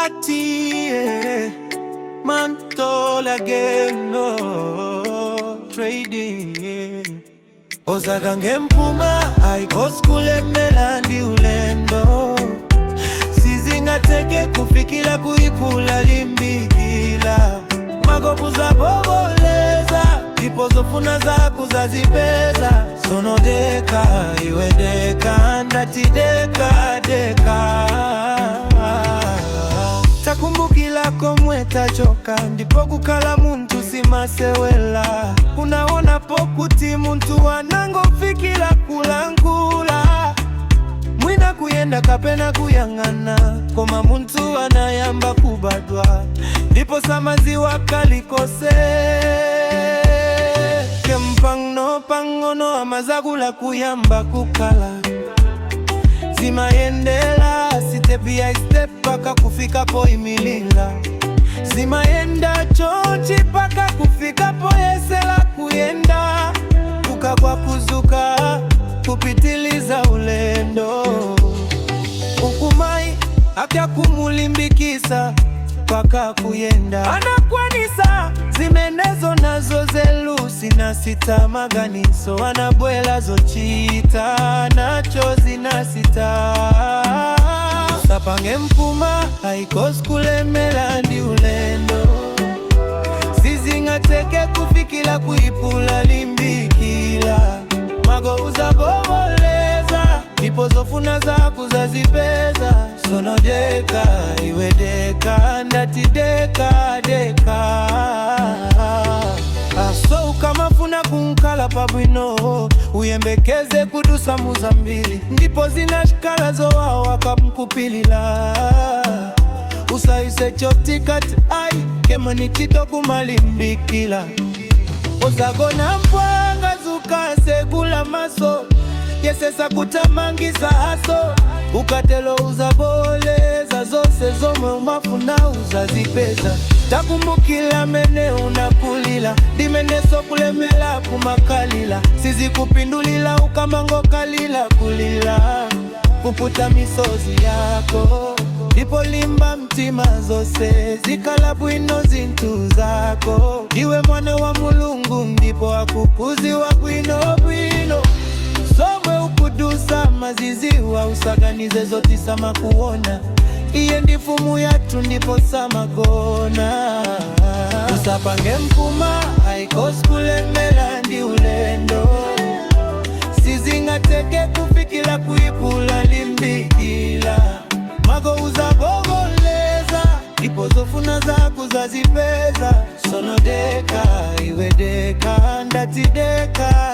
Atie Mantola Geno Trading Ozagange mpuma Aikoskule melandi ulendo Sizingateke kufikila kuipula limbikila Magobu za boboleza Ipozofuna za kuzazipeza Sono deka iwe deka Ndati deka deka Takumbukila komwe tachoka Ndipo kukala muntu simasewela Unaona pokuti muntu wanango fikila kulangula Mwina kuyenda kapena kuyangana Koma muntu anayamba kubadwa Ndipo samaziwa kalikose Kempangno pangono amazagula kuyamba kukala Zimayendela step by step paka kufika po imilila Zimayenda chochi paka kufika po yesela kuyenda Kuka kwa kuzuka kupitiliza ulendo Ukumai afya kumulimbikisa paka kuyenda Anakwanisa zimenezo nazo zelusi na sita maganiso Anabwela zochita nacho zinasita Usapange mpuma haikoskule melandi ulendo Sizingateke kufikila kuipula limbikila Mago uzaboboleza Ipozofuna za kuzazipeza Sono deka iwe deka Ndati deka deka Aso ukamafuna kunkala pabwino Uyembekeze kudusa muzambili Ndipo zinashikala zoa wakamkupilila Usaise chotikati ai Kema ni chitoku malimbikila Ozagona mpwanga zukase gula maso Yesesa kutamangisa haso Ukatelo uzaboleza zose zomwe umafuna uzazipeza Takumbukila mene unakulila Dimeneso kulemela kumakalila Sizi kupindulila ukamango kalila kulila Kuputa misozi yako Ndipo limba mtima zose Zikala bwino zintu zako Iwe mwana wa Mulungu ndipo akukuzi wa bwino bwino Somwe ukudusa mazizi wa usaganize zoti sama kuona Iye ndifumu yatu ndipo sama gona Usapange mpuma haikoskule melandi ulendo Sizingateke kufikila kuipula limbikila Mago uzaboboleza Ipozofuna za kuzazipeza Sono deka iwe deka Ndati deka